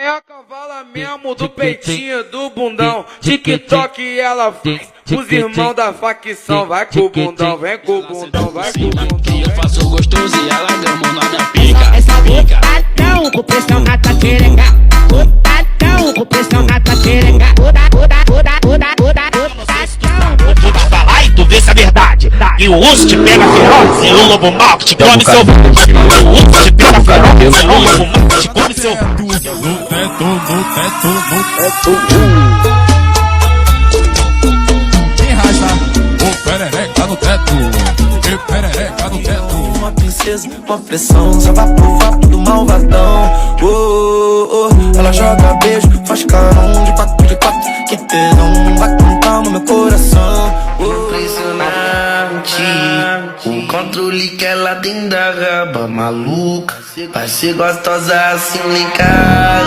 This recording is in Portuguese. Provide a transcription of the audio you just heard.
É a cavala mesmo do peitinho, do bundão. TikTok ela faz os irmãos da facção. Vai com o bundão, vem com o bundão, vai com o bundão. Que eu faço gostoso e ela derrama na minha pica. Essa botadão com pressão na tua xereca. Botadão com pressão na tua xereca. Vou te falar e tu vê se é verdade. E o urso te pega feroz e o lobo mau te come seu. O urso te pega feroz e o lobo mau te come seu. No teto. Quem racha? O perereca no teto. E perereca no teto. Uma princesa, uma pressão, só vai pro vapo do malvadão. Ela joga beijo, faz carão de quatro, que tesão. Vai com calma meu coração. Impressionante, o controle que ela tem da raba maluca. Vai ser gostosa assim, linkar.